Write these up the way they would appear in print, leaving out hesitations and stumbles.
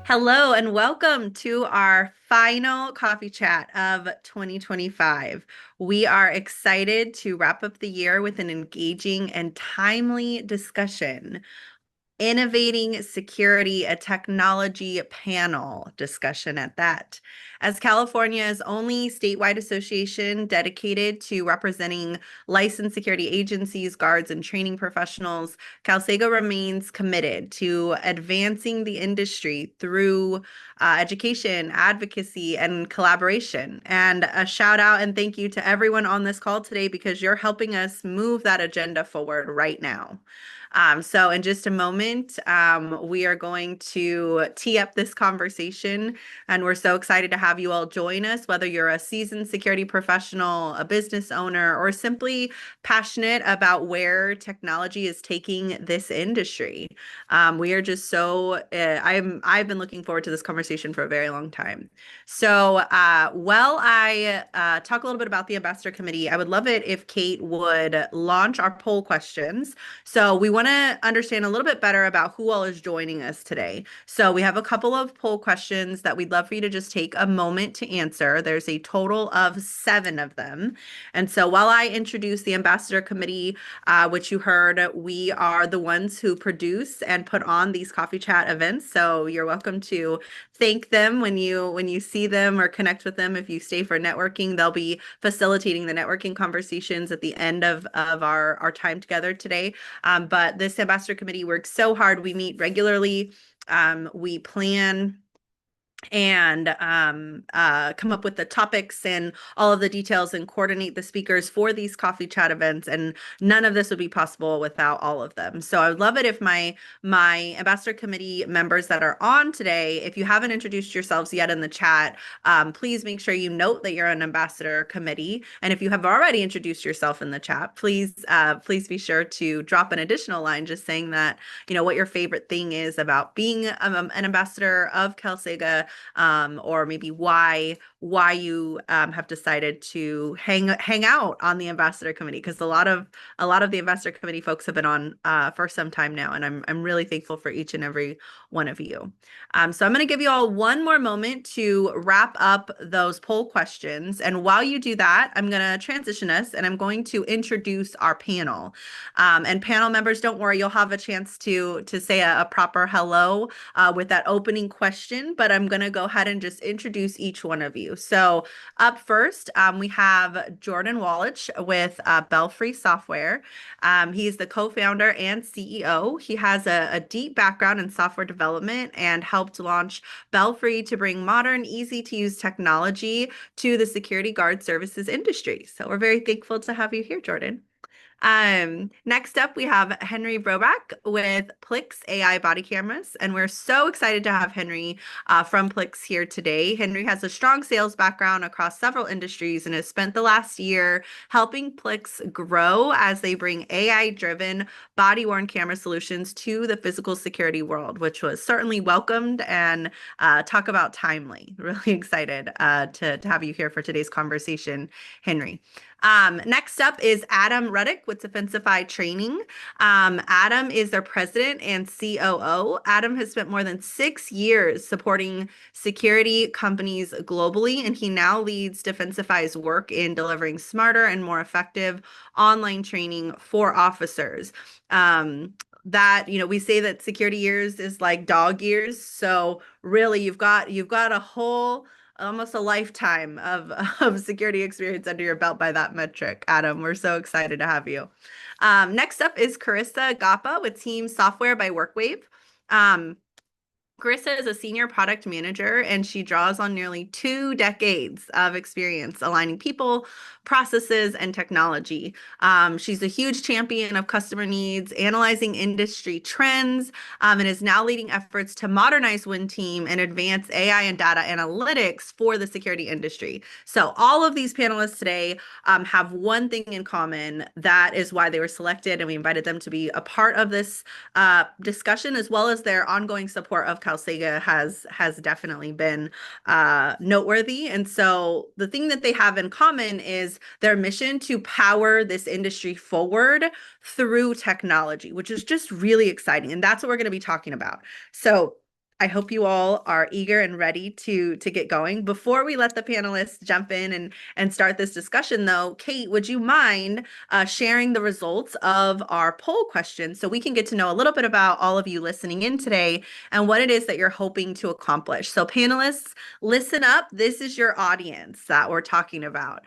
Hello and welcome to our final coffee chat of 2025. We are excited to wrap up the year with an engaging and timely discussion. Innovating Security, a technology panel discussion at that. As California's only statewide association dedicated to representing licensed security agencies, guards, and training professionals, CALSAGA remains committed to advancing the industry through education, advocacy, and collaboration. And a shout out and thank you to everyone on this call today because you're helping us move that agenda forward right now. So in just a moment, we are going to tee up this conversation, and we're so excited to have you all join us, whether you're a seasoned security professional, a business owner, or simply passionate about where technology is taking this industry. We are just I've been looking forward to this conversation for a very long time. So while I talk a little bit about the Ambassador Committee, I would love it if Kate would launch our poll questions. So we want to understand a little bit better about who all is joining us today. So we have a couple of poll questions that we'd love for you to just take a moment to answer. There's a total of 7 of them. And so while I introduce the Ambassador Committee, which you heard, we are the ones who produce and put on these coffee chat events. So you're welcome to thank them when you see them or connect with them. If you stay for networking, they'll be facilitating the networking conversations at the end of our time together today. But this Ambassador Committee works so hard. We meet regularly. We plan and come up with the topics and all of the details and coordinate the speakers for these coffee chat events. And none of this would be possible without all of them. So I would love it if my Ambassador Committee members that are on today, if you haven't introduced yourselves yet in the chat, please make sure you note that you're an Ambassador Committee. And if you have already introduced yourself in the chat, please be sure to drop an additional line just saying that, what your favorite thing is about being an ambassador of CalSAGA, or maybe why you have decided to hang out on the Ambassador Committee, because a lot of the Ambassador Committee folks have been on for some time now, and I'm really thankful for each and every one of you. So I'm going to give you all one more moment to wrap up those poll questions, and while you do that, I'm going to transition us, and I'm going to introduce our panel. And panel members, don't worry, you'll have a chance to say a proper hello with that opening question, but I'm going to go ahead and just introduce each one of you. So up first, we have Jordan Wallach with Belfy Software. He's the co-founder and CEO. He has a deep background in software development and helped launch Belfy to bring modern, easy-to-use technology to the security guard services industry. So we're very thankful to have you here, Jordan. Next up, we have Henry Broback with Plix AI body cameras, and we're so excited to have Henry from Plix here today. Henry has a strong sales background across several industries and has spent the last year helping Plix grow as they bring AI-driven body-worn camera solutions to the physical security world, which was certainly welcomed and talk about timely. Really excited to have you here for today's conversation, Henry. Next up is Adam Riddick with Defencify Training. Adam is their president and COO. Adam has spent more than 6 years supporting security companies globally, and he now leads Defencify's work in delivering smarter and more effective online training for officers. We say that security years is like dog years. So really you've got a whole almost a lifetime of security experience under your belt by that metric. Adam, we're so excited to have you. Next up is Carissa Gappa with Team Software by WorkWave. Carissa is a senior product manager, and she draws on nearly 2 decades of experience aligning people, processes, and technology. She's a huge champion of customer needs, analyzing industry trends, and is now leading efforts to modernize Win Team and advance AI and data analytics for the security industry. So all of these panelists today have one thing in common. That is why they were selected, and we invited them to be a part of this discussion, as well as their ongoing support of CalSAGA has definitely been noteworthy. And so the thing that they have in common is their mission to power this industry forward through technology, which is just really exciting. And that's what we're going to be talking about. So I hope you all are eager and ready to get going. Before we let the panelists jump in and start this discussion, though, Kate, would you mind sharing the results of our poll question so we can get to know a little bit about all of you listening in today and what it is that you're hoping to accomplish? So, panelists, listen up. This is your audience that we're talking about.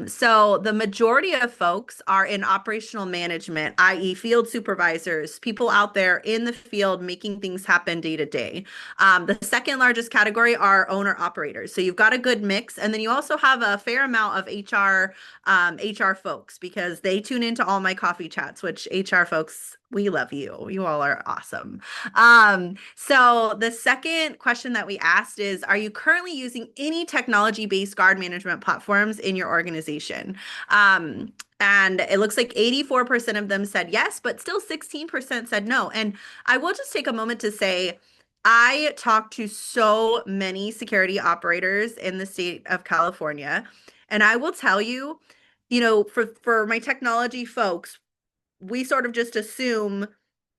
So the majority of folks are in operational management, i.e., field supervisors, people out there in the field making things happen day to day. The second largest category are owner operators. So you've got a good mix, and then you also have a fair amount of HR folks because they tune into all my coffee chats. Which HR folks, we love you. You all are awesome. So the second question that we asked is, are you currently using any technology-based guard management platforms in your organization? And it looks like 84% of them said yes, but still 16% said no. And I will just take a moment to say, I talk to so many security operators in the state of California, and I will tell you, for my technology folks, we sort of just assume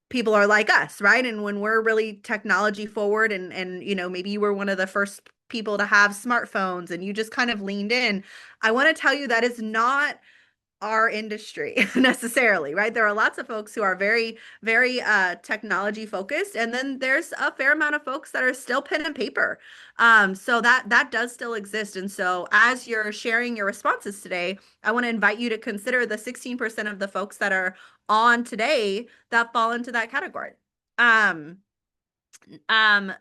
people are like us, right? And when we're really technology forward and maybe you were one of the first people to have smartphones and you just kind of leaned in, I want to tell you that is not our industry necessarily, right? There are lots of folks who are very, very technology focused, and then there's a fair amount of folks that are still pen and paper. So that does still exist. And so as you're sharing your responses today, I want to invite you to consider the 16% of the folks that are on today that fall into that category.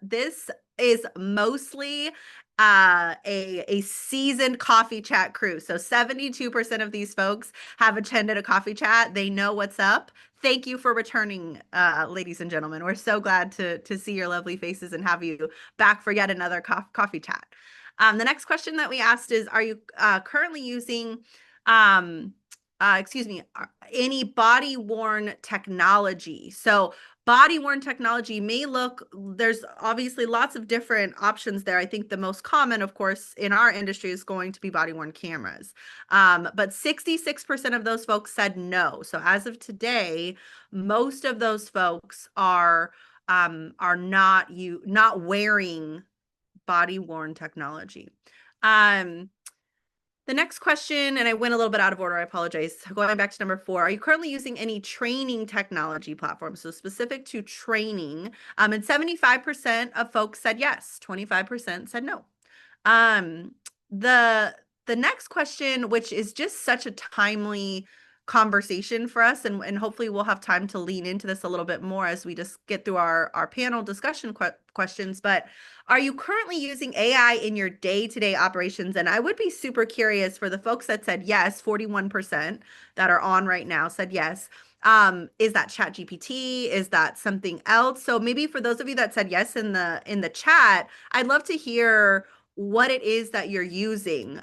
This is mostly a seasoned coffee chat crew. So 72% of these folks have attended a coffee chat. They know what's up. Thank you for returning, ladies and gentlemen. We're so glad to see your lovely faces and have you back for yet another coffee chat. The next question that we asked is, are you currently using any body worn technology? So body worn technology may look, there's obviously lots of different options there. I think the most common, of course, in our industry is going to be body worn cameras. But 66% of those folks said no. So as of today, most of those folks are not wearing body worn technology. The next question, and I went a little bit out of order, I apologize. Going back to number 4, are you currently using any training technology platforms? So specific to training, and 75% of folks said yes, 25% said no. The next question, which is just such a timely conversation for us, and hopefully we'll have time to lean into this a little bit more as we just get through our panel discussion questions, but are you currently using AI in your day-to-day operations? And I would be super curious for the folks that said yes, 41% that are on right now said yes. Is that ChatGPT? Is that something else? So maybe for those of you that said yes in the chat, I'd love to hear what it is that you're using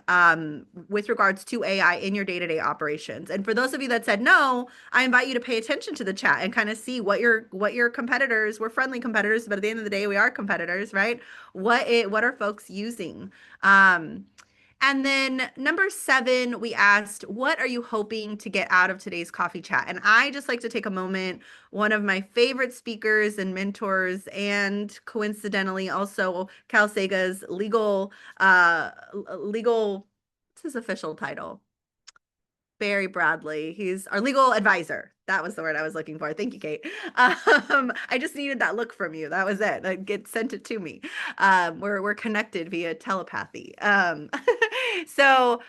with regards to AI in your day-to-day operations. And for those of you that said no, I invite you to pay attention to the chat and kind of see what your competitors, we're friendly competitors, but at the end of the day, we are competitors, right? What are folks using? And then number 7, we asked, what are you hoping to get out of today's coffee chat? And I just like to take a moment, one of my favorite speakers and mentors, and coincidentally also CALSAGA's legal, what's his official title? Barry Bradley. He's our legal advisor. That was the word I was looking for. Thank you, Kate. I just needed that look from you. That was it. Sent it to me. We're connected via telepathy. So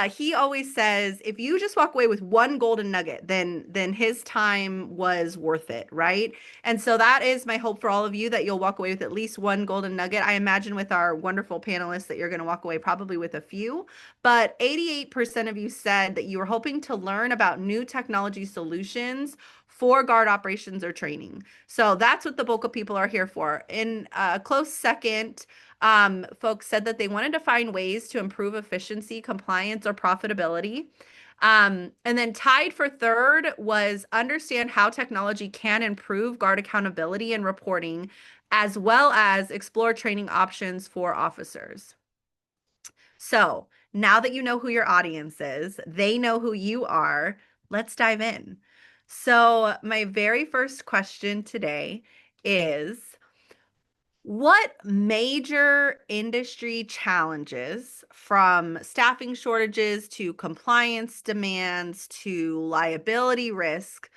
he always says, if you just walk away with one golden nugget, then his time was worth it, right? And so that is my hope for all of you, that you'll walk away with at least one golden nugget. I imagine with our wonderful panelists that you're going to walk away probably with a few, but 88% of you said that you were hoping to learn about new technology solutions for guard operations or training. So that's what the bulk of people are here for. In a close second, folks said that they wanted to find ways to improve efficiency, compliance, or profitability. And then tied for third was understand how technology can improve guard accountability and reporting, as well as explore training options for officers. So now that you know who your audience is, they know who you are, let's dive in. So my very first question today is, What major industry challenges, from staffing shortages to compliance demands to liability risk,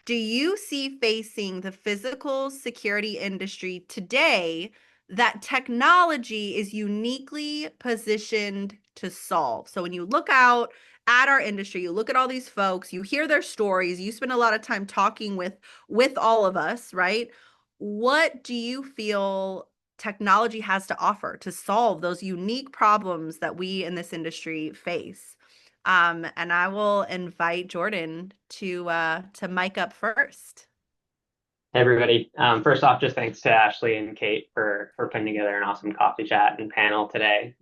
do you see facing the physical security industry today that technology is uniquely positioned to solve? So when you look out at our industry, you look at all these folks, you hear their stories, you spend a lot of time talking with all of us, right? What do you feel technology has to offer to solve those unique problems that we in this industry face? And I will invite Jordan to mic up first. Hey everybody. First off, just thanks to Ashlee and Kate for putting together an awesome coffee chat and panel today.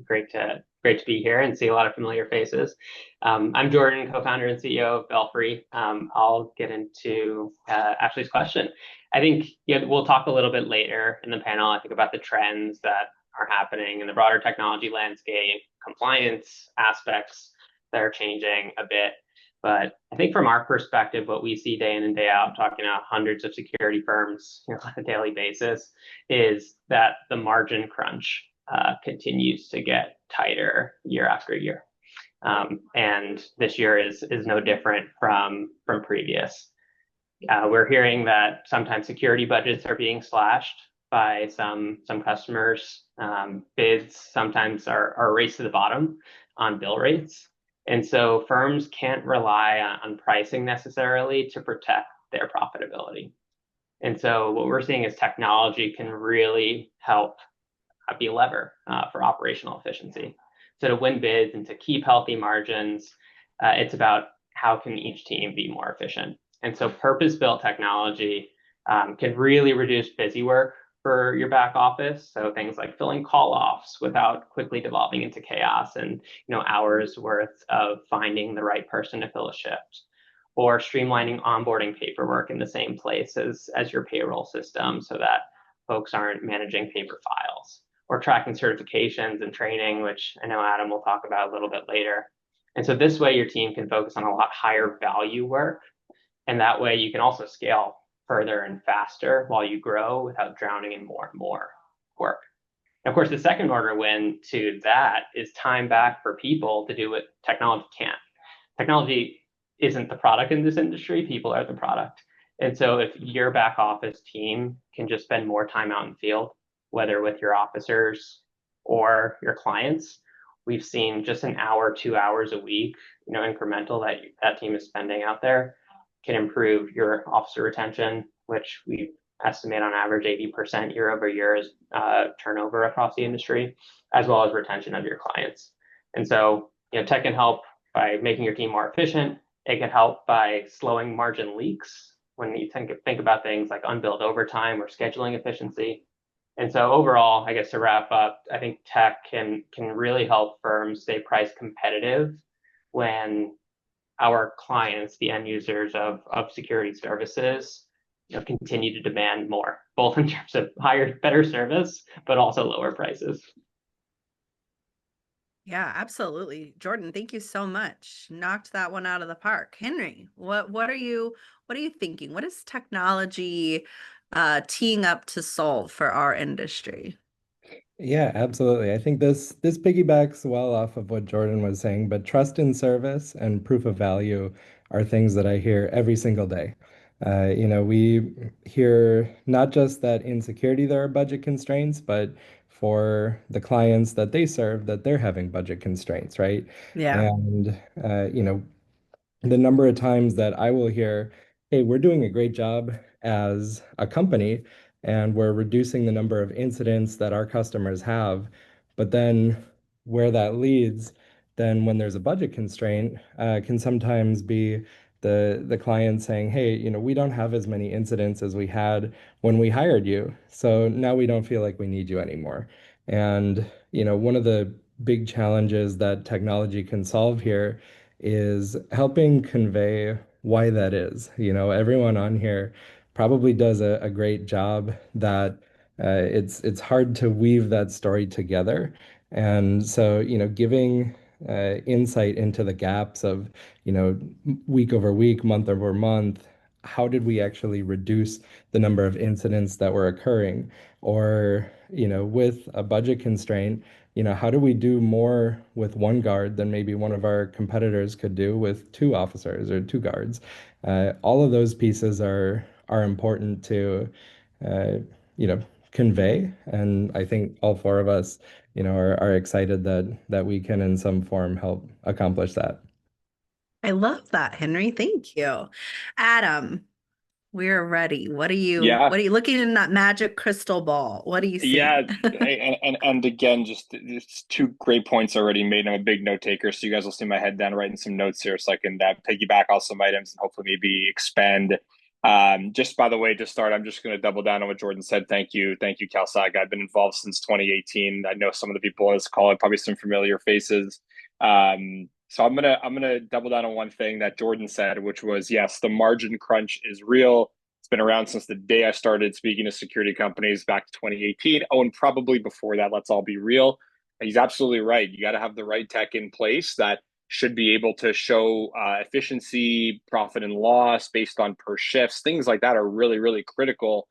Great to be here and see a lot of familiar faces. I'm Jordan, co-founder and CEO of Belfy. I'll get into Ashlee's question. I think we'll talk a little bit later in the panel, I think, about the trends that are happening in the broader technology landscape, compliance aspects that are changing a bit. But I think from our perspective, what we see day in and day out, talking to hundreds of security firms on a daily basis, is that the margin crunch continues to get tighter year after year. And this year is no different from previous. We're hearing that sometimes security budgets are being slashed by some customers. Bids sometimes are a race to the bottom on bill rates. And so firms can't rely on pricing necessarily to protect their profitability. And so what we're seeing is technology can really help be a lever for operational efficiency. So to win bids and to keep healthy margins, it's about how can each team be more efficient. And so purpose-built technology can really reduce busy work for your back office. So things like filling call-offs without quickly devolving into chaos and hours worth of finding the right person to fill a shift, or streamlining onboarding paperwork in the same place as your payroll system so that folks aren't managing paper files, or tracking certifications and training, which I know Adam will talk about a little bit later. And so this way your team can focus on a lot higher value work. And that way you can also scale further and faster while you grow without drowning in more and more work. And of course, the second order win to that is time back for people to do what technology can't. Technology isn't the product in this industry, people are the product. And so if your back office team can just spend more time out in the field, whether with your officers or your clients, we've seen just an hour, 2 hours a week, incremental that team is spending out there can improve your officer retention, which we estimate on average 80% year over year is turnover across the industry, as well as retention of your clients. And so, tech can help by making your team more efficient. It can help by slowing margin leaks when you think about things like unbilled overtime or scheduling efficiency. And so overall, I guess to wrap up, I think tech can really help firms stay price competitive when our clients, the end users of security services, continue to demand more, both in terms of better service, but also lower prices. Yeah, absolutely. Jordan, thank you so much. Knocked that one out of the park. Henry, what are you thinking? What is technology teeing up to solve for our industry? Yeah, absolutely. I think this piggybacks well off of what Jordan was saying, but trust in service and proof of value are things that I hear every single day. We hear not just that in security there are budget constraints, but for the clients that they serve, that they're having budget constraints, right? Yeah. And the number of times that I will hear, hey, we're doing a great job as a company and we're reducing the number of incidents that our customers have. But then where that leads, then when there's a budget constraint, can sometimes be the client saying, hey, we don't have as many incidents as we had when we hired you. So now we don't feel like we need you anymore. And, one of the big challenges that technology can solve here is helping convey why that is. Everyone on here probably does a great job that it's hard to weave that story together. And so, giving insight into the gaps of, week over week, month over month, how did we actually reduce the number of incidents that were occurring? Or, with a budget constraint, how do we do more with one guard than maybe one of our competitors could do with two officers or two guards? All of those pieces are important to, uh, you know, convey. And I think all four of us, are excited that we can in some form help accomplish that. I love that, Henry. Thank you. Adam, we're ready. Yeah, what are you looking in that magic crystal ball? What do you yeah, see? and again, just two great points already made. I'm a big note taker, so you guys will see my head down writing some notes here, so I can piggyback off some items and hopefully maybe expand. Just by the way, to start, I'm just going to double down on what Jordan said. Thank you, CalSAGA. I've been involved since 2018. I know some of the people on this call are probably some familiar faces. So I'm gonna double down on one thing that Jordan said, which was yes, the margin crunch is real. It's been around since the day I started speaking to security companies back to 2018. Oh, and probably before that, let's all be real. He's absolutely right. You got to have the right tech in place that should be able to show efficiency, profit and loss based on per shifts. Things like that are really, really critical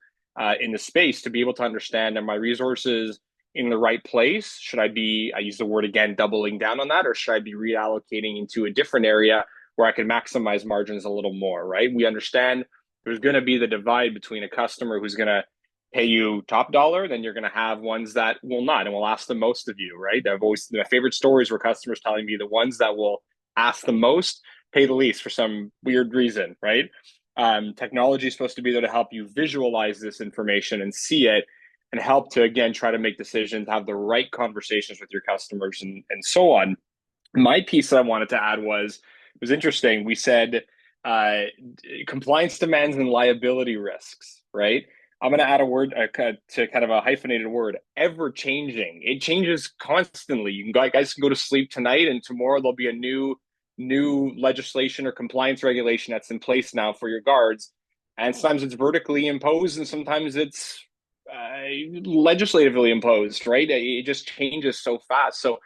in the space to be able to understand, are my resources in the right place? Should I be, I use the word again, doubling down on that, or should I be reallocating into a different area where I can maximize margins a little more, right? We understand there's going to be the divide between a customer who's going to pay you top dollar, then you're going to have ones that will not and will ask the most of you, right? I've always, my favorite stories were customers telling me the ones that will ask the most pay the least for some weird reason, right? Technology is supposed to be there to help you visualize this information and see it and help to, again, try to make decisions, have the right conversations with your customers and so on. My piece that I wanted to add was, it was interesting. We said uh, compliance demands and liability risks, right? I'm going to add a word to kind of a hyphenated word, ever changing. It changes constantly. Guys can go to sleep tonight and tomorrow there'll be a new legislation or compliance regulation that's in place now for your guards. And sometimes it's vertically imposed and sometimes it's legislatively imposed, right? It just changes so fast. So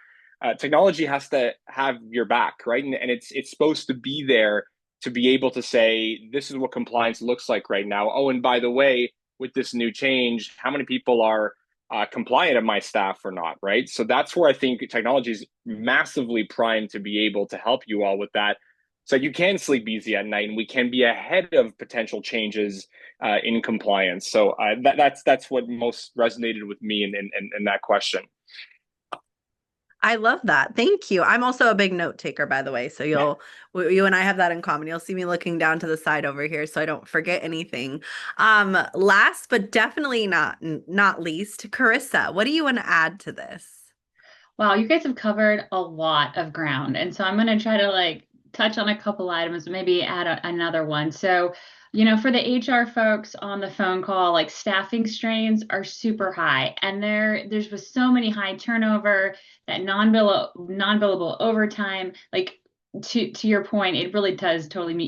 technology has to have your back, right? And it's supposed to be there to be able to say, this is what compliance looks like right now. Oh, and by the way, with this new change, how many people are compliant of my staff or not, right? So that's where I think technology is massively primed to be able to help you all with that. So you can sleep easy at night and we can be ahead of potential changes in compliance. So that's what most resonated with me in that question. I love that. Thank you. I'm also a big note taker, by the way. So you and I have that in common. You'll see me looking down to the side over here so I don't forget anything. Last but definitely not least, Carissa, what do you want to add to this? Wow, you guys have covered a lot of ground. And so I'm going to try to touch on a couple items, maybe add another one. So, for the HR folks on the phone call, staffing strains are super high. And there's was so many high turnover, that non-billable overtime, to your point, it really does totally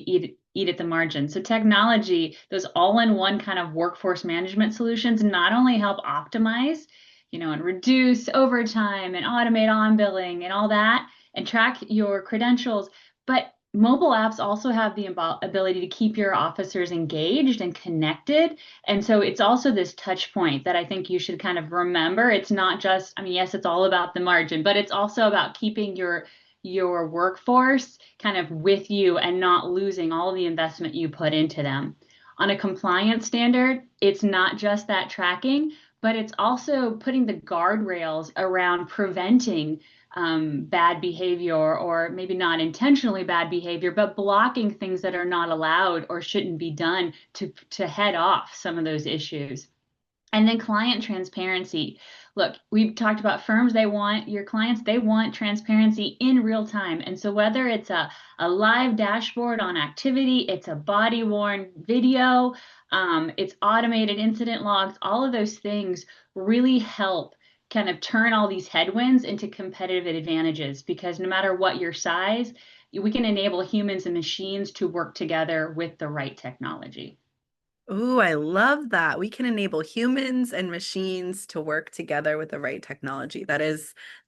eat at the margin. So technology, those all-in-one kind of workforce management solutions not only help optimize, and reduce overtime and automate on-billing and all that, and track your credentials. But mobile apps also have the ability to keep your officers engaged and connected. And so it's also this touch point that I think you should kind of remember. It's not just, yes, it's all about the margin, but it's also about keeping your workforce kind of with you and not losing all the investment you put into them. On a compliance standard, it's not just that tracking, but it's also putting the guardrails around preventing bad behavior, or maybe not intentionally bad behavior, but blocking things that are not allowed or shouldn't be done to head off some of those issues. And then client transparency. Look, we've talked about firms, they want transparency in real time. And so whether it's a live dashboard on activity, it's a body worn video, it's automated incident logs, all of those things really help kind of turn all these headwinds into competitive advantages, because no matter what your size, we can enable humans and machines to work together with the right technology. Ooh, I love that. We can enable humans and machines to work together with the right technology.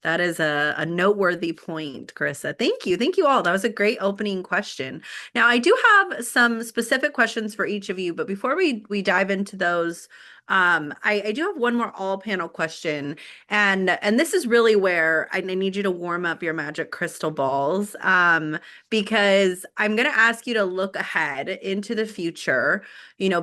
That is a noteworthy point, Carissa. Thank you. Thank you all. That was a great opening question. Now, I do have some specific questions for each of you, but before we dive into those, I do have one more all panel question. And this is really where I need you to warm up your magic crystal balls, because I'm going to ask you to look ahead into the future,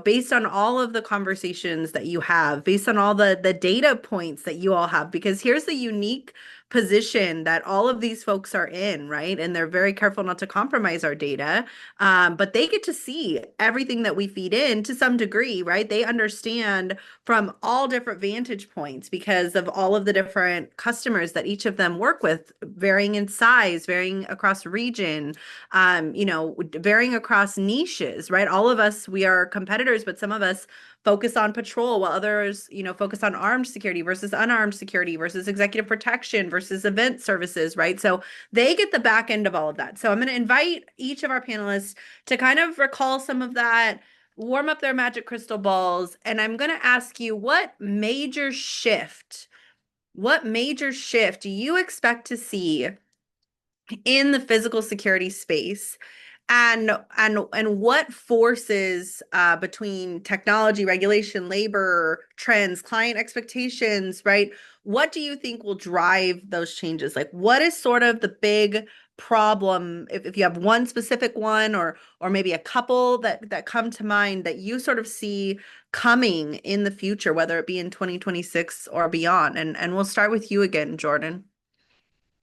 based on all of the conversations that you have, based on all the data points that you all have, because here's the unique position that all of these folks are in, right? And they're very careful not to compromise our data. But they get to see everything that we feed in to some degree, right? They understand from all different vantage points because of all of the different customers that each of them work with, varying in size, varying across region, varying across niches, right? All of us, we are competitors, but some of us focus on patrol while others, focus on armed security versus unarmed security versus executive protection versus event services, right? So they get the back end of all of that. So I'm going to invite each of our panelists to kind of recall some of that, warm up their magic crystal balls, and I'm going to ask you what major shift do you expect to see in the physical security space, and what forces between technology, regulation, labor trends, client expectations, right? What do you think will drive those changes? Like, what is sort of the big problem, if you have one specific one, or maybe a couple that come to mind that you sort of see coming in the future, whether it be in 2026 or beyond? And we'll start with you again, Jordan.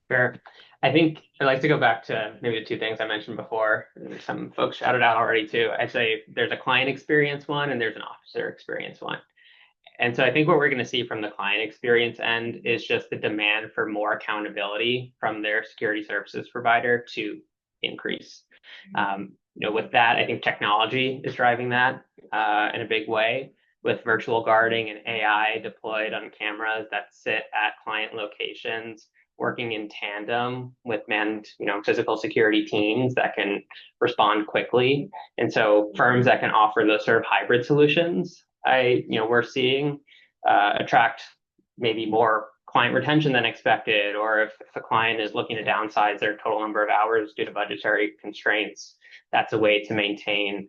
Sure. I think I'd like to go back to maybe the two things I mentioned before. Some folks shouted out already too. I'd say there's a client experience one and there's an officer experience one. And so I think what we're going to see from the client experience end is just the demand for more accountability from their security services provider to increase. With that, I think technology is driving that in a big way, with virtual guarding and AI deployed on cameras that sit at client locations, working in tandem with manned, physical security teams that can respond quickly. And so firms that can offer those sort of hybrid solutions, we're seeing attract maybe more client retention than expected, or if the client is looking to downsize their total number of hours due to budgetary constraints, that's a way to maintain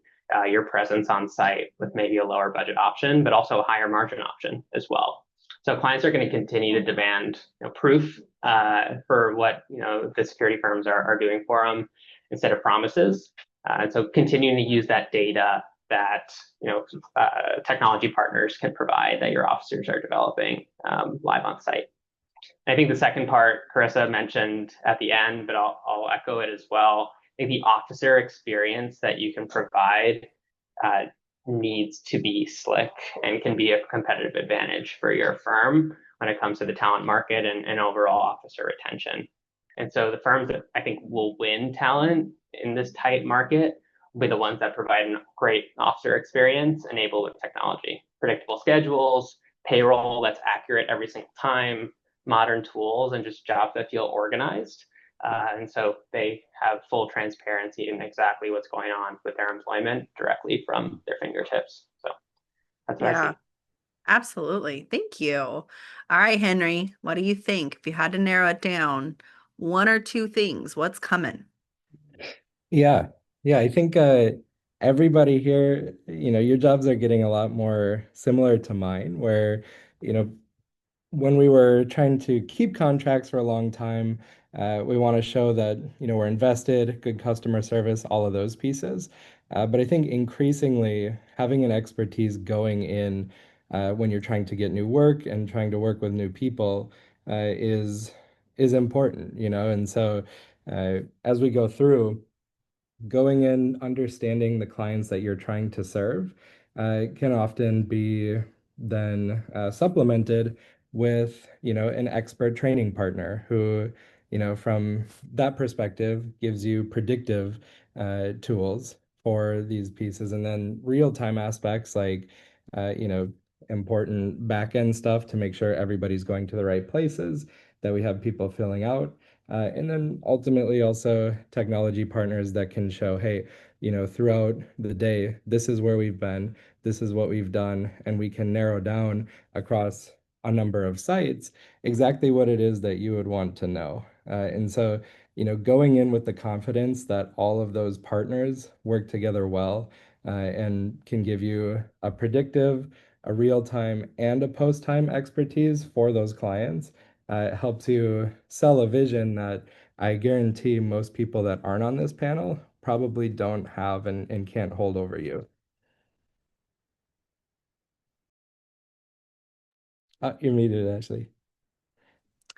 your presence on site with maybe a lower budget option, but also a higher margin option as well. So clients are going to continue to demand proof for what the security firms are doing for them instead of promises. And so continuing to use that data that technology partners can provide that your officers are developing live on site. And I think the second part Carissa mentioned at the end, but I'll echo it as well. I think the officer experience that you can provide needs to be slick and can be a competitive advantage for your firm when it comes to the talent market and overall officer retention. And so the firms that I think will win talent in this tight market will be the ones that provide a great officer experience enabled with technology, predictable schedules, payroll that's accurate every single time, modern tools, and just jobs that feel organized. And so they have full transparency in exactly what's going on with their employment directly from their fingertips. So that's what I see. Absolutely. Thank you. All right, Henry, what do you think? If you had to narrow it down, one or two things, what's coming? Yeah, I think everybody here, your jobs are getting a lot more similar to mine, where, when we were trying to keep contracts for a long time, we want to show that, we're invested, good customer service, all of those pieces. But I think increasingly having an expertise going in when you're trying to get new work and trying to work with new people is important, And so as we go through, going in, understanding the clients that you're trying to serve can often be then supplemented with, an expert training partner who, from that perspective, gives you predictive tools for these pieces, and then real-time aspects like, important back-end stuff to make sure everybody's going to the right places, that we have people filling out. And then ultimately also technology partners that can show, hey, throughout the day, this is where we've been, this is what we've done, and we can narrow down across a number of sites exactly what it is that you would want to know. And so, going in with the confidence that all of those partners work together well and can give you a predictive, a real-time, and a post-time expertise for those clients, it helps you sell a vision that I guarantee most people that aren't on this panel probably don't have and can't hold over you. You're muted, Ashlee.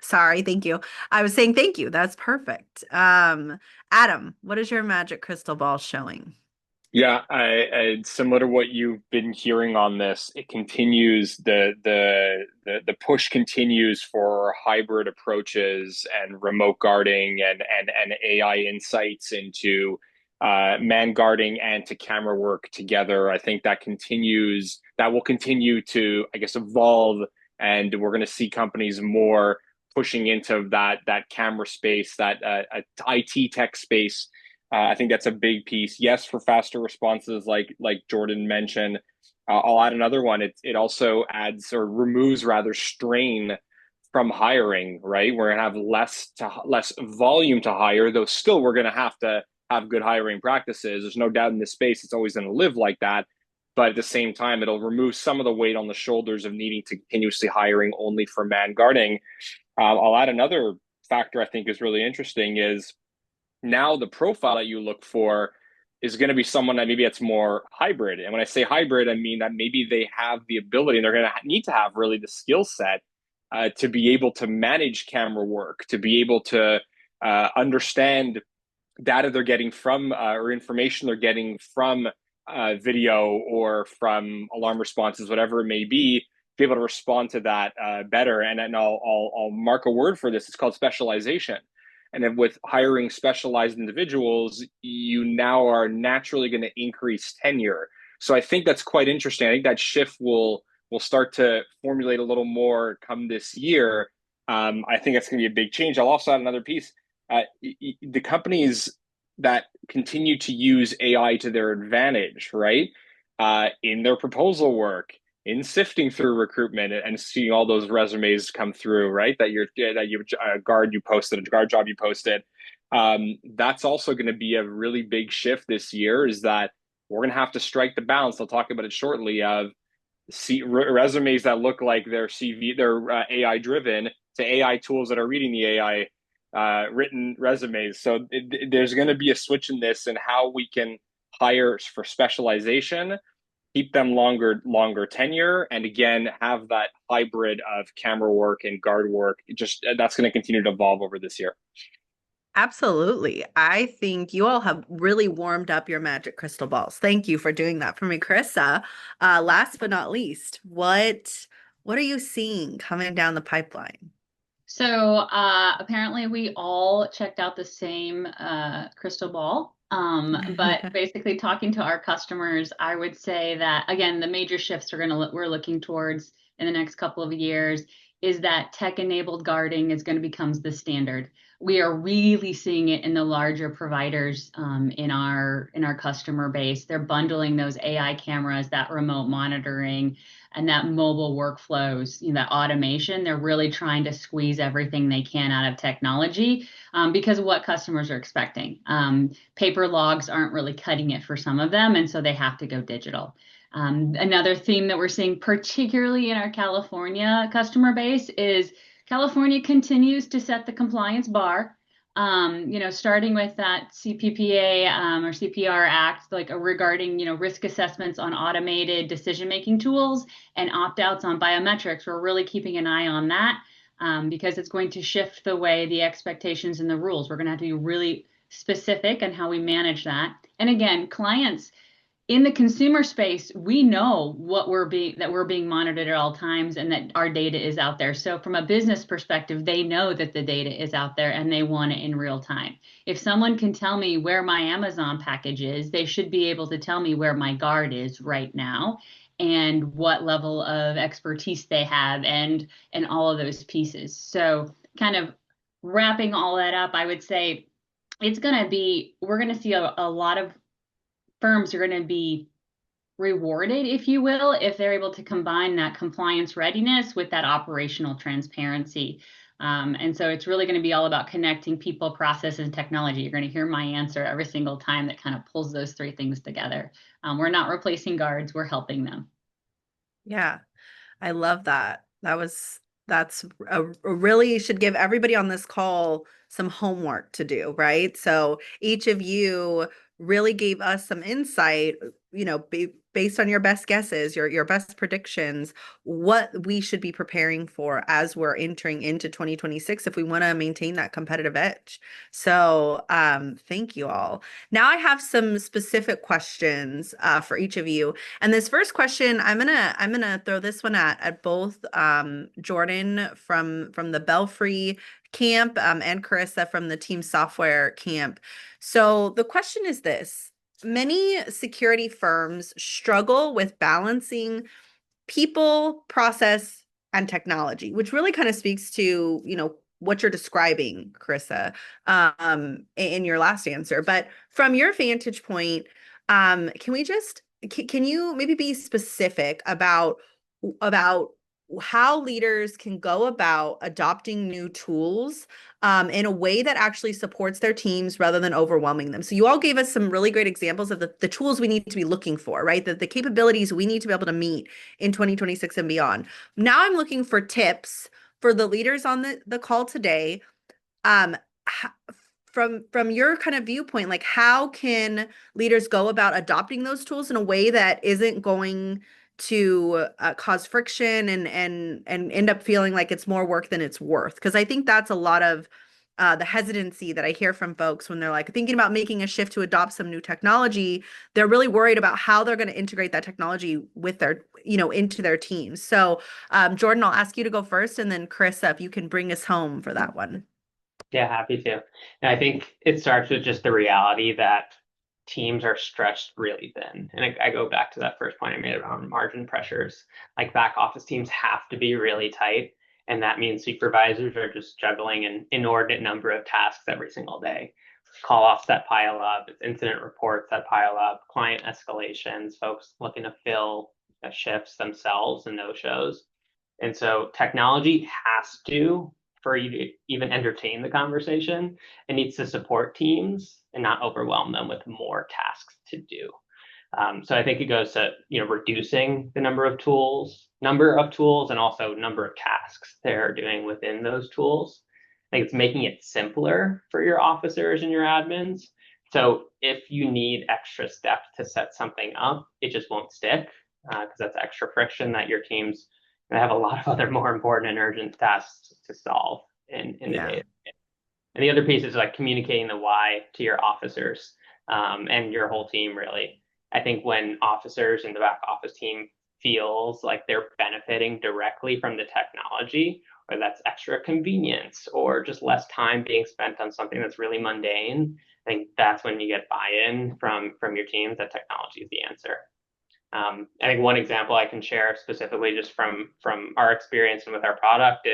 Sorry, thank you. I was saying thank you. That's perfect. Adam, what is your magic crystal ball showing? Yeah, similar to what you've been hearing on this, it continues the push continues for hybrid approaches and remote guarding and AI insights into man guarding and to camera work together. I think that will continue to, I guess, evolve, and we're going to see companies more pushing into that camera space, that IT tech space. I think that's a big piece. Yes, for faster responses, like Jordan mentioned. I'll add another one. It also adds or removes rather strain from hiring. Right, we're gonna have less volume to hire, though. Still, we're gonna have to have good hiring practices. There's no doubt in this space it's always going to live like that. But at the same time, it'll remove some of the weight on the shoulders of needing to continuously hiring only for man guarding. I'll add another factor I think is really interesting is now the profile that you look for is going to be someone that maybe it's more hybrid. And when I say hybrid, I mean that maybe they have the ability and they're going to need to have really the skill set to be able to manage camera work, to be able to understand data they're getting from or information they're getting from video or from alarm responses, whatever it may be able to respond to that better. And then I'll mark a word for this. It's called specialization. And then with hiring specialized individuals, you now are naturally going to increase tenure. So I think that's quite interesting. I think that shift will start to formulate a little more come this year. I think that's going to be a big change. I'll also add another piece. The companies that continue to use AI to their advantage, right, in their proposal work, in sifting through recruitment and seeing all those resumes come through, right? That you guard job you posted. That's also going to be a really big shift this year. Is that we're going to have to strike the balance. I'll talk about it shortly. Of resumes that look like they're AI driven to AI tools that are reading the AI written resumes. So there's going to be a switch in this and how we can hire for specialization, keep them longer tenure, and again have that hybrid of camera work and guard work. That's going to continue to evolve over this year. Absolutely. I think you all have really warmed up your magic crystal balls. Thank you for doing that for me, Carissa. Last but not least, what are you seeing coming down the pipeline? So apparently we all checked out the same crystal ball. But basically talking to our customers, I would say that, again, the major shifts we're looking towards in the next couple of years is that tech-enabled guarding is going to become the standard. We are really seeing it in the larger providers in our customer base. They're bundling those AI cameras, that remote monitoring, and that mobile workflows, that automation. They're really trying to squeeze everything they can out of technology because of what customers are expecting. Paper logs aren't really cutting it for some of them, and so they have to go digital. Another theme that we're seeing, particularly in our California customer base, is California continues to set the compliance bar. Starting with that CPPA or CPR Act, like regarding, risk assessments on automated decision-making tools and opt-outs on biometrics. We're really keeping an eye on that because it's going to shift the way the expectations and the rules. We're going to have to be really specific on how we manage that. And again, clients in the consumer space, we know that we're being monitored at all times and that our data is out there. So from a business perspective, they know that the data is out there and they want it in real time. If someone can tell me where my Amazon package is, they should be able to tell me where my guard is right now and what level of expertise they have and all of those pieces. So kind of wrapping all that up, I would say we're going to see a lot of firms are going to be rewarded, if you will, if they're able to combine that compliance readiness with that operational transparency. And so it's really going to be all about connecting people, process, and technology. You're going to hear my answer every single time that kind of pulls those three things together. We're not replacing guards, we're helping them. Yeah, I love that. That's a really should give everybody on this call some homework to do, right? So each of you really gave us some insight, based on your best guesses, your best predictions, what we should be preparing for as we're entering into 2026 if we want to maintain that competitive edge. So thank you all. Now I have some specific questions for each of you. And this first question, I'm gonna throw this one at both Jordan from the Belfry camp and Carissa from the team software camp. So the question is this: many security firms struggle with balancing people, process, and technology, which really kind of speaks to, what you're describing, Carissa, in your last answer. But from your vantage point, can you maybe be specific about how leaders can go about adopting new tools in a way that actually supports their teams rather than overwhelming them? So you all gave us some really great examples of the tools we need to be looking for, right? The capabilities we need to be able to meet in 2026 and beyond. Now I'm looking for tips for the leaders on the call today. Um, from your kind of viewpoint, like how can leaders go about adopting those tools in a way that isn't going to cause friction and end up feeling like it's more work than it's worth? Because I think that's a lot of the hesitancy that I hear from folks when they're like thinking about making a shift to adopt some new technology. They're really worried about how they're going to integrate that technology with their, into their teams. So Jordan, I'll ask you to go first, and then Carissa, if you can bring us home for that one. Yeah, happy to. And I think it starts with just the reality that teams are stretched really thin. And I go back to that first point I made around margin pressures. Like back office teams have to be really tight. And that means supervisors are just juggling an inordinate number of tasks every single day. Call offs that pile up, it's incident reports that pile up, client escalations, folks looking to fill shifts themselves and no shows. And so technology has to, for you to even entertain the conversation, it needs to support teams and not overwhelm them with more tasks to do. So I think it goes to reducing the number of tools, and also number of tasks they're doing within those tools. I think it's making it simpler for your officers and your admins. So if you need extra steps to set something up, it just won't stick because that's extra friction that your teams have a lot of other more important and urgent tasks to solve in the day. And the other piece is like communicating the why to your officers and your whole team, really. I think when officers in the back office team feels like they're benefiting directly from the technology, or that's extra convenience or just less time being spent on something that's really mundane, I think that's when you get buy-in from your teams that technology is the answer. I think one example I can share specifically just from our experience and with our product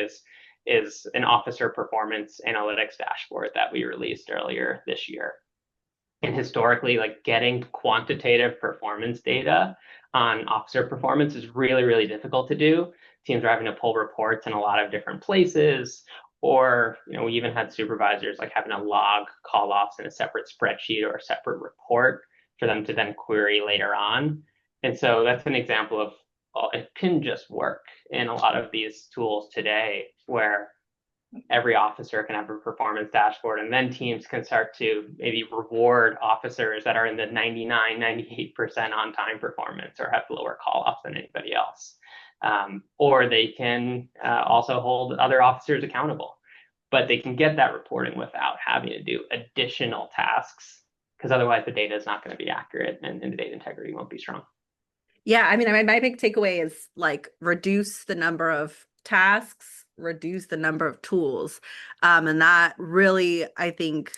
is an officer performance analytics dashboard that we released earlier this year. And historically, like getting quantitative performance data on officer performance is really, really difficult to do. Teams are having to pull reports in a lot of different places, or we even had supervisors like having to log call-offs in a separate spreadsheet or a separate report for them to then query later on. And so that's an example of, well, it can just work in a lot of these tools today where every officer can have a performance dashboard, and then teams can start to maybe reward officers that are in the 99, 98% on-time performance or have lower call-offs than anybody else. Or they can also hold other officers accountable, but they can get that reporting without having to do additional tasks, because otherwise the data is not going to be accurate and the data integrity won't be strong. Yeah, I mean, my big takeaway is like reduce the number of tasks, reduce the number of tools. And that really, I think,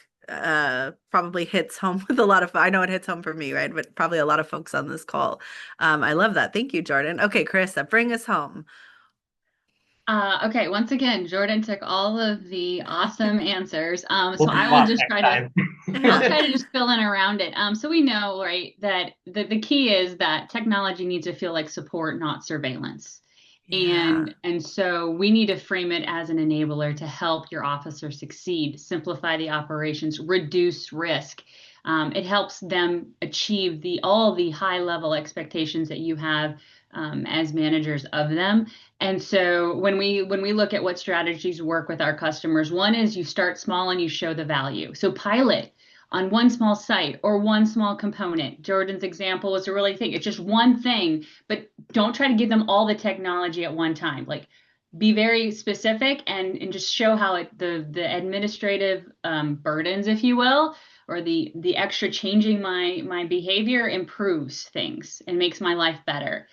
probably hits home with a lot of, I know it hits home for me, right? But probably a lot of folks on this call. I love that. Thank you, Jordan. Okay, Carissa, bring us home. Okay, once again, Jordan took all of the awesome answers. So We'll do I will lots just next try to time. I'll try to just fill in around it. So we know, right, that the key is that technology needs to feel like support, not surveillance. Yeah. And so we need to frame it as an enabler to help your officer succeed, simplify the operations, reduce risk. It helps them achieve all the high level expectations that you have as managers of them. And so when we look at what strategies work with our customers, one is you start small and you show the value. So pilot on one small site or one small component. Jordan's example was a really thing. It's just one thing, but don't try to give them all the technology at one time. Like be very specific and just show how the administrative burdens, if you will, or the extra changing my behavior improves things and makes my life better.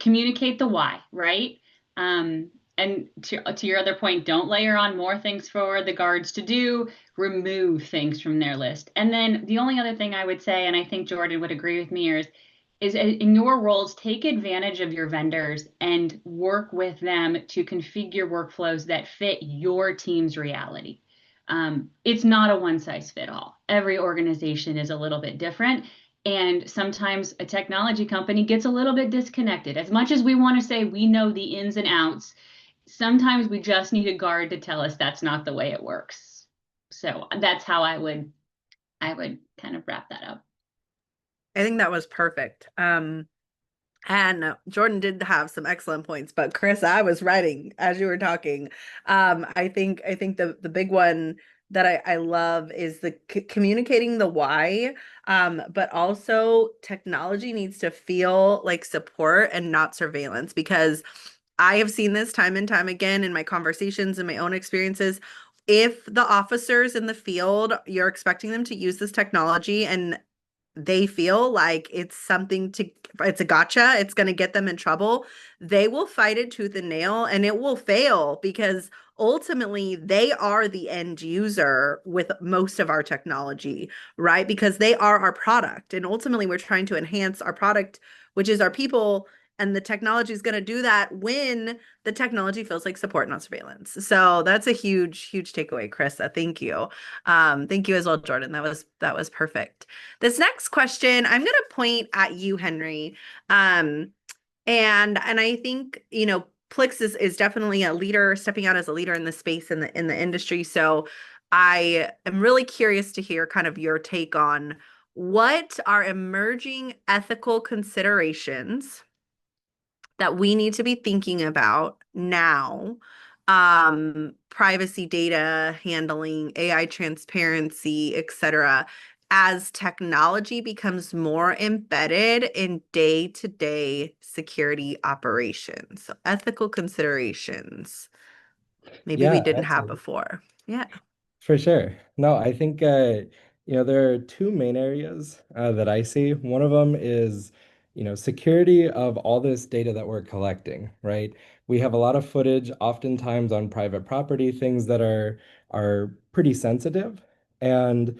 Communicate the why, right? And to your other point, don't layer on more things for the guards to do, remove things from their list. And then the only other thing I would say, and I think Jordan would agree with me, is in your roles, take advantage of your vendors and work with them to configure workflows that fit your team's reality. It's not a one size fit all. Every organization is a little bit different. And sometimes a technology company gets a little bit disconnected. As much as we want to say we know the ins and outs, sometimes we just need a guard to tell us that's not the way it works. So that's how I would kind of wrap that up. I think that was perfect. And Jordan did have some excellent points, but Chris, I was writing as you were talking. I think the big one that I love is the communicating the why, but also technology needs to feel like support and not surveillance, because I have seen this time and time again in my conversations and my own experiences. If the officers in the field, you're expecting them to use this technology and they feel like it's a gotcha, it's going to get them in trouble, they will fight it tooth and nail and it will fail, because ultimately they are the end user with most of our technology, right? Because they are our product. And ultimately we're trying to enhance our product, which is our people. And the technology is going to do that when the technology feels like support, not surveillance. So that's a huge, huge takeaway, Carissa. Thank you. Thank you as well, Jordan. That was perfect. This next question, I'm going to point at you, Henry. And I think, Plix is definitely a leader, stepping out as a leader in the space in the industry. So I am really curious to hear kind of your take on what are emerging ethical considerations that we need to be thinking about now. Privacy, data handling, AI transparency, etc., as technology becomes more embedded in day-to-day security operations. So ethical considerations maybe we Yeah, didn't have excellent. before. Yeah. For sure. No, I think there are two main areas that I see. One of them is, security of all this data that we're collecting, right? We have a lot of footage, oftentimes on private property, things that are pretty sensitive. And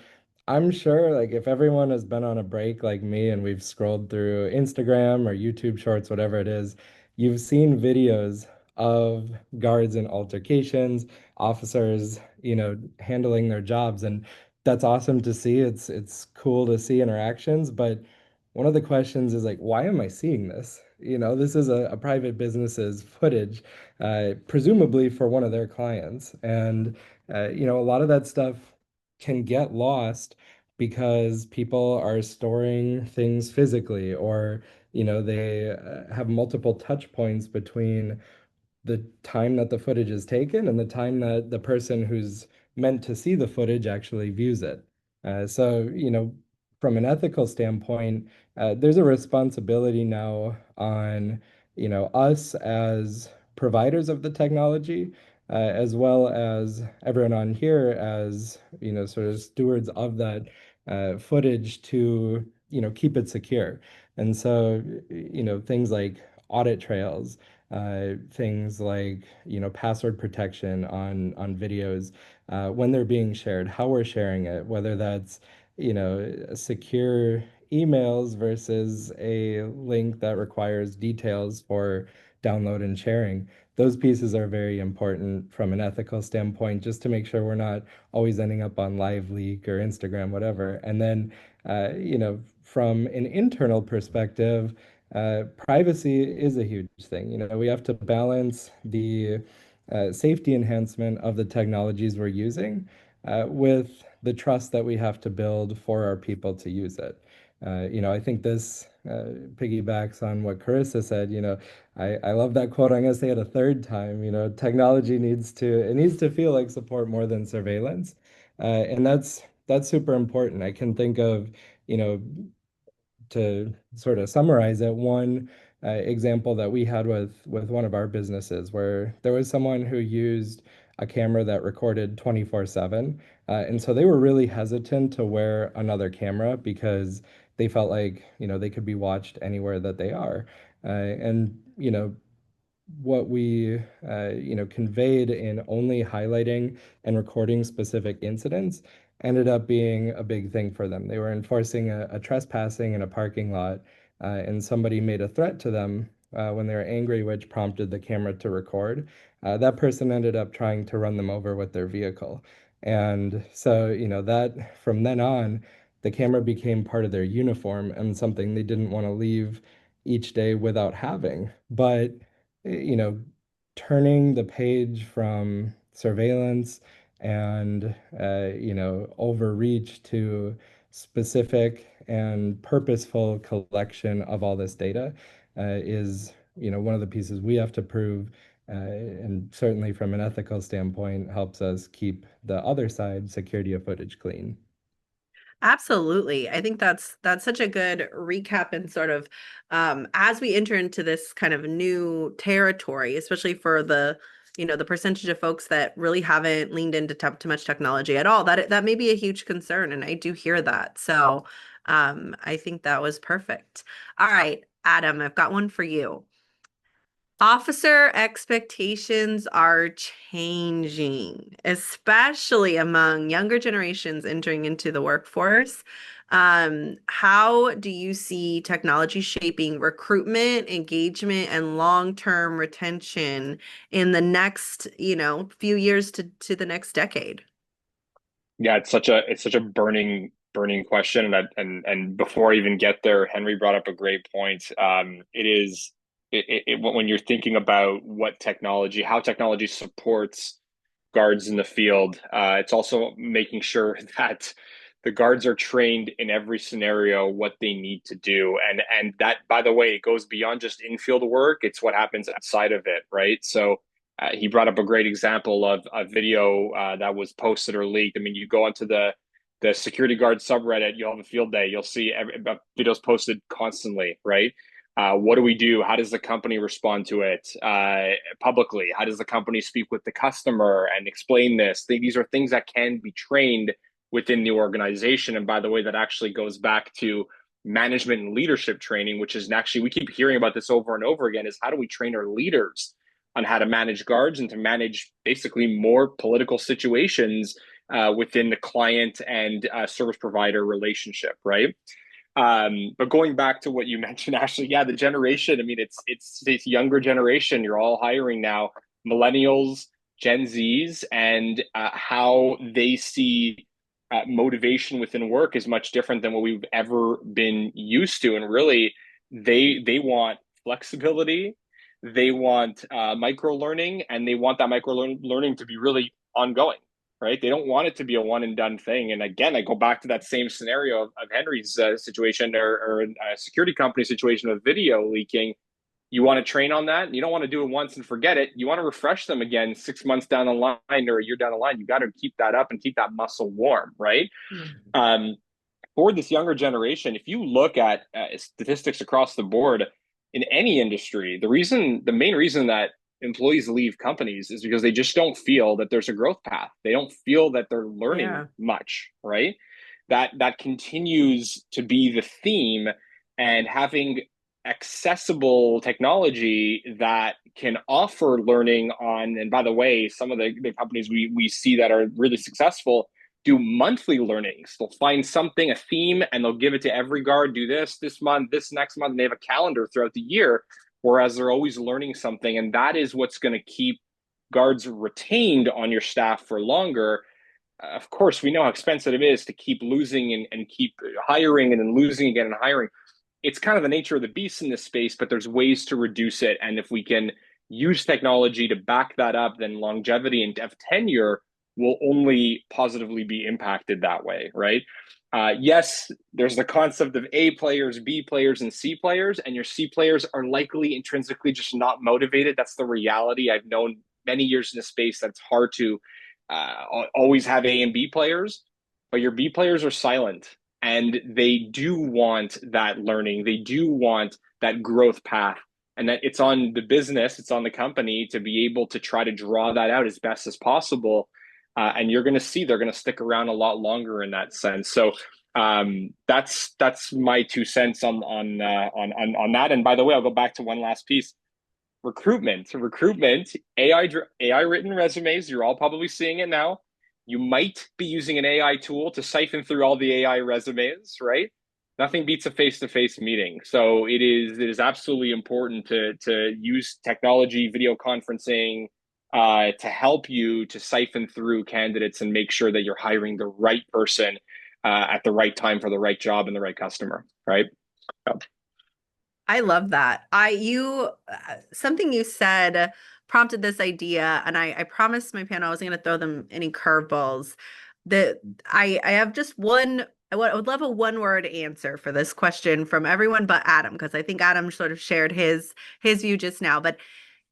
I'm sure, like, if everyone has been on a break like me and we've scrolled through Instagram or YouTube Shorts, whatever it is, you've seen videos of guards in altercations, officers, handling their jobs, and that's awesome to see. It's cool to see interactions, but one of the questions is like, why am I seeing this? This is a private business's footage, presumably for one of their clients, and a lot of that stuff can get lost because people are storing things physically, or they have multiple touch points between the time that the footage is taken and the time that the person who's meant to see the footage actually views it. So, from an ethical standpoint, there's a responsibility now on, us as providers of the technology, as well as everyone on here as, sort of stewards of that footage to, keep it secure. And so, things like audit trails, things like password protection on videos when they're being shared, how we're sharing it, whether that's secure emails versus a link that requires details for download and sharing. those pieces are very important from an ethical standpoint, just to make sure we're not always ending up on Live Leak or Instagram, whatever. And then, from an internal perspective, privacy is a huge thing. We have to balance the safety enhancement of the technologies we're using with the trust that we have to build for our people to use it. I think this piggybacks on what Carissa said. I love that quote. I'm going to say it a third time. Technology needs to feel like support more than surveillance, and that's super important. I can think of, to sort of summarize it, one example that we had with one of our businesses where there was someone who used a camera that recorded 24/7. And so they were really hesitant to wear another camera because they felt like, they could be watched anywhere that they are. And, what we conveyed in only highlighting and recording specific incidents ended up being a big thing for them. They were enforcing a trespassing in a parking lot, and somebody made a threat to them when they were angry, which prompted the camera to record. That person ended up trying to run them over with their vehicle. And so, that from then on, the camera became part of their uniform and something they didn't want to leave each day without having. But you know, turning the page from surveillance and, overreach to specific and purposeful collection of all this data is, one of the pieces we have to prove. And certainly from an ethical standpoint, helps us keep the other side, security of footage, clean. Absolutely. I think that's such a good recap and sort of as we enter into this kind of new territory, especially for the percentage of folks that really haven't leaned into too much technology at all, that may be a huge concern, and I do hear that. So I think that was perfect. All right, Adam, I've got one for you. Officer expectations are changing, especially among younger generations entering into the workforce. How do you see technology shaping recruitment, engagement, and long-term retention in the next, few years to the next decade? Yeah, it's such a burning question, and before I even get there, Henry brought up a great point. When you're thinking about how technology supports guards in the field, it's also making sure that the guards are trained in every scenario what they need to do, and that, by the way, it goes beyond just in-field work. It's what happens outside of it, right? So he brought up a great example of a video that was posted or leaked. I mean, you go onto the security guard subreddit, you'll have a field day, you'll see videos posted constantly, right? What do we do? How does the company respond to it publicly? How does the company speak with the customer and explain this? These are things that can be trained within the organization. And by the way, that actually goes back to management and leadership training, which is actually, we keep hearing about this over and over again, is how do we train our leaders on how to manage guards and to manage basically more political situations within the client and service provider relationship, right? But going back to what you mentioned, Ashlee, yeah, the generation, I mean, it's this younger generation. You're all hiring now, millennials, Gen Zs, and how they see motivation within work is much different than what we've ever been used to. And really, they want flexibility, they want micro learning, and they want that micro learning to be really ongoing, right? They don't want it to be a one and done thing. And again, I go back to that same scenario of Henry's situation or a security company situation of video leaking. You want to train on that. You don't want to do it once and forget it. You want to refresh them again 6 months down the line or a year down the line. You got to keep that up and keep that muscle warm, right? Mm-hmm. For this younger generation, if you look at statistics across the board in any industry, the main reason that employees leave companies is because they just don't feel that there's a growth path. They don't feel that they're learning much, right? That continues to be the theme, and having accessible technology that can offer learning on, and by the way, some of the companies we see that are really successful do monthly learnings. They'll find something, a theme, and they'll give it to every guard, do this month, this next month, and they have a calendar throughout the year whereas they're always learning something. And that is what's going to keep guards retained on your staff for longer. Of course, we know how expensive it is to keep losing and keep hiring and then losing again and hiring. It's kind of the nature of the beast in this space, but there's ways to reduce it. And if we can use technology to back that up, then longevity and tenure will only positively be impacted that way, right? Yes, there's the concept of A players, B players, and C players, and your C players are likely intrinsically just not motivated. That's the reality. I've known many years in the space that's hard to always have A and B players, but your B players are silent and they do want that learning. They do want that growth path, and that it's on the business, it's on the company to be able to try to draw that out as best as possible. And you're going to see they're going to stick around a lot longer in that sense. So that's my 2 cents on that. And by the way, I'll go back to one last piece. Recruitment, AI written resumes. You're all probably seeing it now. You might be using an AI tool to siphon through all the AI resumes, right? Nothing beats a face-to-face meeting. So it is absolutely important to use technology, video conferencing, to help you to siphon through candidates and make sure that you're hiring the right person at the right time for the right job and the right customer, right? So. I love that. Something you said prompted this idea, and I promised my panel I wasn't going to throw them any curveballs. That I have just one. I would love a one-word answer for this question from everyone but Adam, because I think Adam sort of shared his view just now. But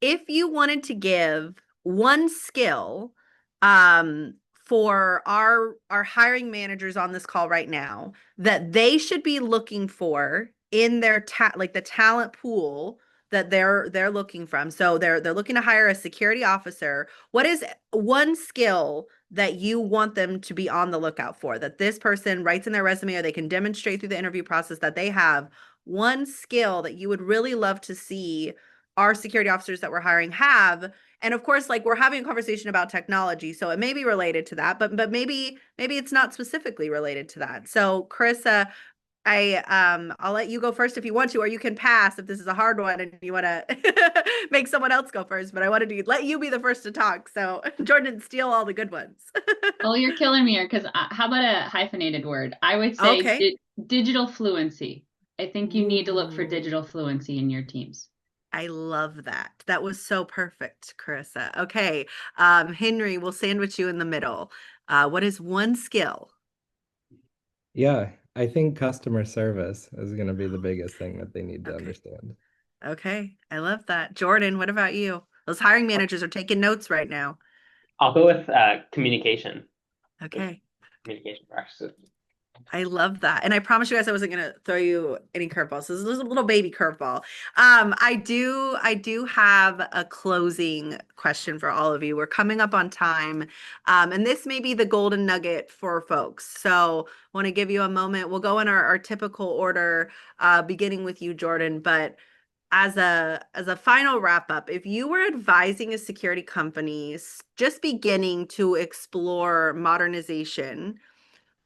if you wanted to give one skill for our hiring managers on this call right now that they should be looking for in their like the talent pool that they're looking from. So they're looking to hire a security officer. What is one skill that you want them to be on the lookout for, that this person writes in their resume or they can demonstrate through the interview process that they have one skill that you would really love to see our security officers that we're hiring have? And of course, like, we're having a conversation about technology, so it may be related to that, but maybe it's not specifically related to that. So Carissa, I'll let you go first if you want to, or you can pass if this is a hard one and you want to make someone else go first. But I wanted to let you be the first to talk, so Jordan didn't steal all the good ones. Oh, you're killing me here, because how about a hyphenated word? I would say Okay. digital fluency. I think you need to look for Ooh. digital fluency in your teams. I love that. That was so perfect, Carissa. Okay. Henry, we'll sandwich you in the middle. What is one skill? Yeah, I think customer service is going to be the biggest thing that they need to Okay. understand. Okay. I love that. Jordan, what about you? Those hiring managers are taking notes right now. I'll go with communication. Okay. Communication practices. I love that. And I promise you guys I wasn't going to throw you any curveballs. This is a little baby curveball. I do have a closing question for all of you. We're coming up on time. And this may be the golden nugget for folks. So I want to give you a moment. We'll go in our typical order, beginning with you, Jordan. But as a final wrap up, if you were advising a security company just beginning to explore modernization,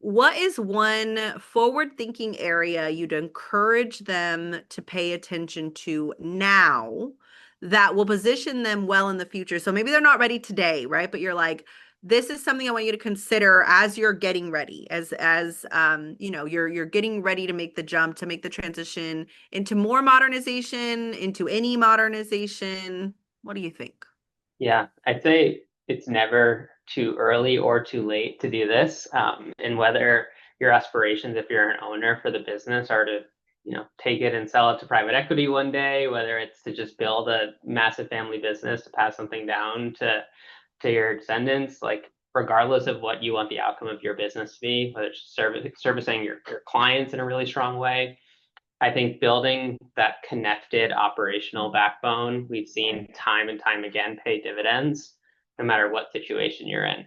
what is one forward-thinking area you'd encourage them to pay attention to now that will position them well in the future? So maybe they're not ready today, right? But you're like, this is something I want you to consider as you're getting ready, as you're getting ready to make the jump, to make the transition into more modernization, into any modernization. What do you think? Yeah, I'd say it's never too early or too late to do this. And whether your aspirations, if you're an owner for the business, are to, take it and sell it to private equity one day, whether it's to just build a massive family business to pass something down to your descendants, like, regardless of what you want the outcome of your business to be, whether it's servicing your clients in a really strong way, I think building that connected operational backbone, we've seen time and time again pay dividends, no matter what situation you're in.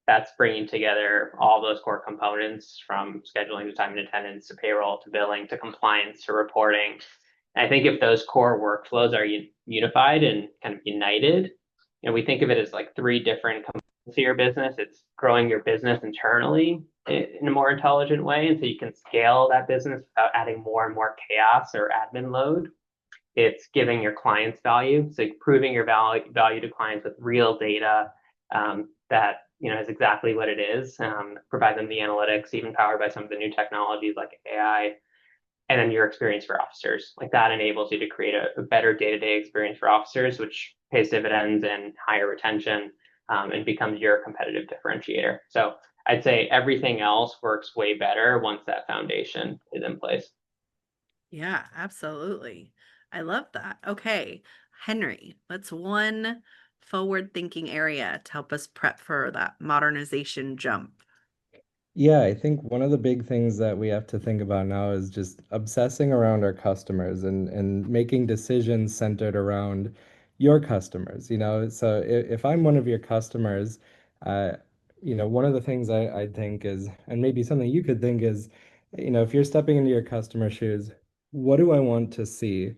That's bringing together all those core components, from scheduling to time and attendance to payroll to billing to compliance to reporting. And I think if those core workflows are unified and kind of united, we think of it as like three different components to your business. It's growing your business internally in a more intelligent way, and so you can scale that business without adding more and more chaos or admin load. It's giving your clients value, so proving your value to clients with real data that is exactly what it is. Provide them the analytics, even powered by some of the new technologies like AI, and then your experience for officers. Like that enables you to create a better day-to-day experience for officers, which pays dividends and higher retention, and becomes your competitive differentiator. So I'd say everything else works way better once that foundation is in place. Yeah, absolutely. I love that. Okay, Henry, what's one forward-thinking area to help us prep for that modernization jump? Yeah, I think one of the big things that we have to think about now is just obsessing around our customers and making decisions centered around your customers, So if I'm one of your customers, uh, one of the things I think is, and maybe something you could think is, if you're stepping into your customer shoes, what do I want to see?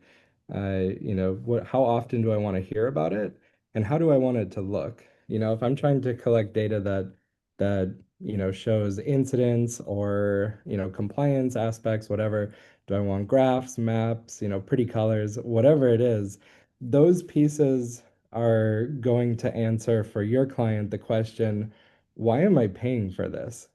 How often do I want to hear about it? And how do I want it to look? If I'm trying to collect data that shows incidents or, compliance aspects, whatever. Do I want graphs, maps, pretty colors, whatever it is? Those pieces are going to answer for your client the question, why am I paying for this?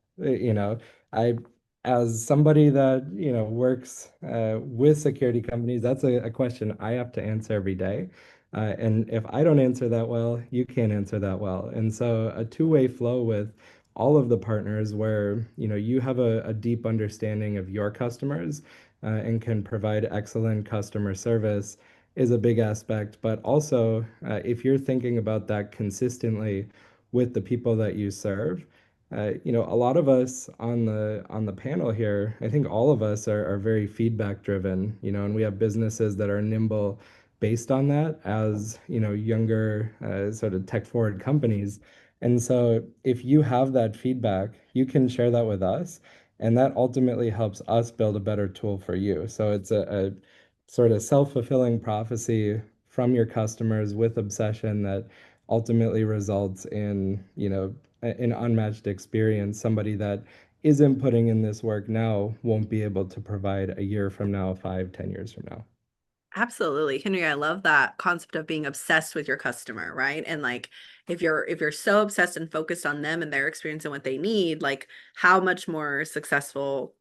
I, as somebody that, works with security companies, that's a question I have to answer every day. And if I don't answer that well, you can't answer that well. And so a two-way flow with all of the partners where you have a deep understanding of your customers and can provide excellent customer service is a big aspect. But also, if you're thinking about that consistently with the people that you serve, a lot of us on the panel here, I think all of us are very feedback driven, and we have businesses that are nimble based on that as younger sort of tech forward companies. And so if you have that feedback, you can share that with us, and that ultimately helps us build a better tool for you. So it's a sort of self-fulfilling prophecy from your customers with obsession that ultimately results in, an unmatched experience. Somebody that isn't putting in this work now won't be able to provide a year from now, 5, 10 years from now. Absolutely. Henry, I love that concept of being obsessed with your customer, right? And like if you're so obsessed and focused on them and their experience and what they need, like how much more successful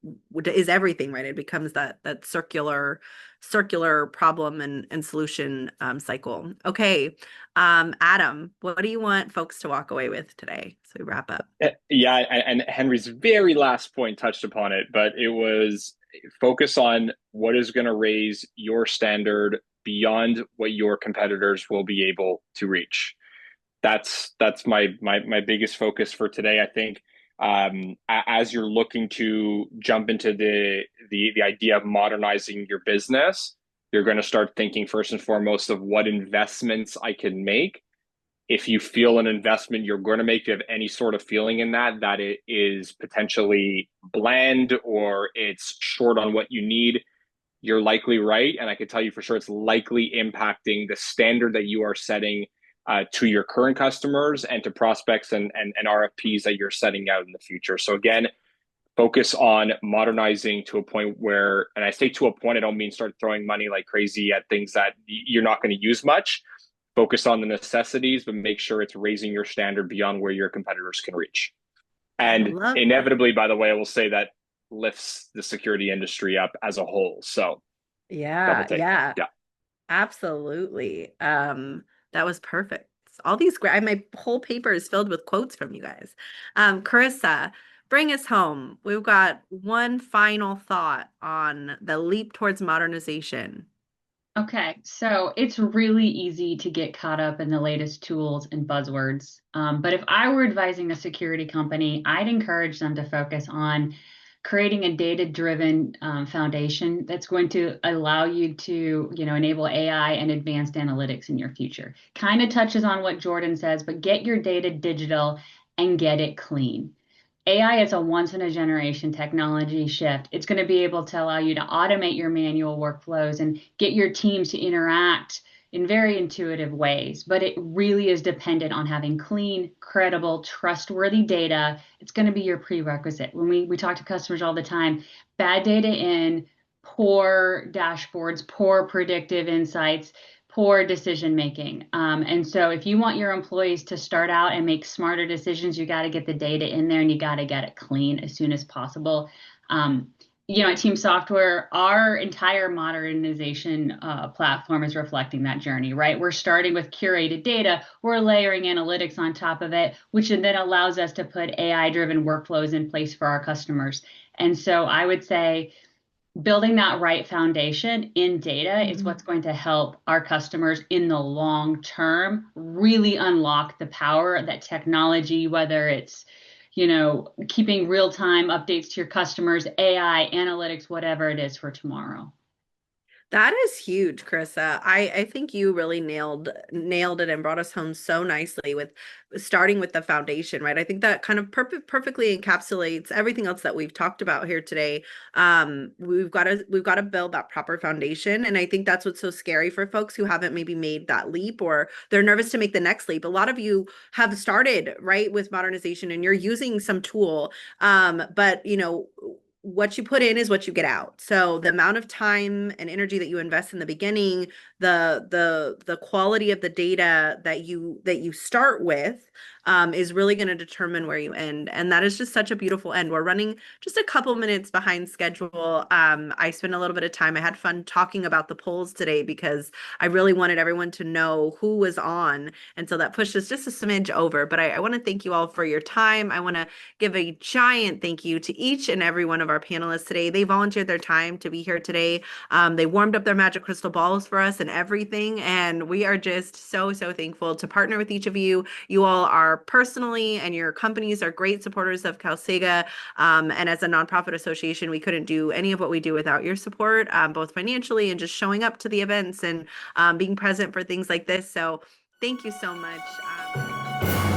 is everything, right? It becomes that circular problem and solution cycle. Okay. Adam, what do you want folks to walk away with today? So we wrap up. Yeah, and Henry's very last point touched upon it, but it was focus on what is going to raise your standard beyond what your competitors will be able to reach. That's my biggest focus for today. I think as you're looking to jump into the idea of modernizing your business, you're going to start thinking first and foremost of what investments I can make. If you feel an investment you're going to make, you have any sort of feeling in that it is potentially bland or it's short on what you need, you're likely right. And I can tell you for sure it's likely impacting the standard that you are setting to your current customers and to prospects and RFPs that you're setting out in the future. So again, focus on modernizing to a point where, and I say to a point, I don't mean start throwing money like crazy at things that you're not going to use much. Focus on the necessities, but make sure it's raising your standard beyond where your competitors can reach. And inevitably, by the way, I will say that lifts the security industry up as a whole. So Yeah. Absolutely. That was perfect. All these my whole paper is filled with quotes from you guys. Carissa, bring us home. We've got one final thought on the leap towards modernization. Okay, so it's really easy to get caught up in the latest tools and buzzwords. But if I were advising a security company, I'd encourage them to focus on creating a data-driven foundation that's going to allow you to, enable AI and advanced analytics in your future. Kind of touches on what Jordan says, but get your data digital and get it clean. AI is a once in a generation technology shift. It's going to be able to allow you to automate your manual workflows and get your teams to interact in very intuitive ways. But it really is dependent on having clean, credible, trustworthy data. It's going to be your prerequisite. When we talk to customers all the time, bad data in, poor dashboards, poor predictive insights, poor decision making. And so if you want your employees to start out and make smarter decisions, you got to get the data in there and you got to get it clean as soon as possible. At Team Software, our entire modernization platform is reflecting that journey, right? We're starting with curated data, we're layering analytics on top of it, which then allows us to put AI-driven workflows in place for our customers. And so I would say building that right foundation in data is what's going to help our customers in the long term really unlock the power that technology, whether it's keeping real-time updates to your customers, AI, analytics, whatever it is for tomorrow. That is huge, Carissa. I think you really nailed it and brought us home so nicely with starting with the foundation, right? I think that kind of perfectly encapsulates everything else that we've talked about here today. We've got to build that proper foundation, and I think that's what's so scary for folks who haven't maybe made that leap, or they're nervous to make the next leap. A lot of you have started right with modernization, and you're using some tool, but what you put in is what you get out. So the amount of time and energy that you invest in the beginning, the quality of the data that you start with is really going to determine where you end. And that is just such a beautiful end. We're running just a couple minutes behind schedule. I spent a little bit of time. I had fun talking about the polls today because I really wanted everyone to know who was on. And so that pushed us just a smidge over. But I want to thank you all for your time. I want to give a giant thank you to each and every one of our panelists today. They volunteered their time to be here today. They warmed up their magic crystal balls for us and everything. And we are just so thankful to partner with each of you. You all are personally, and your companies are great supporters of CALSAGA. And as a nonprofit association, we couldn't do any of what we do without your support, both financially and just showing up to the events and being present for things like this. So thank you so much.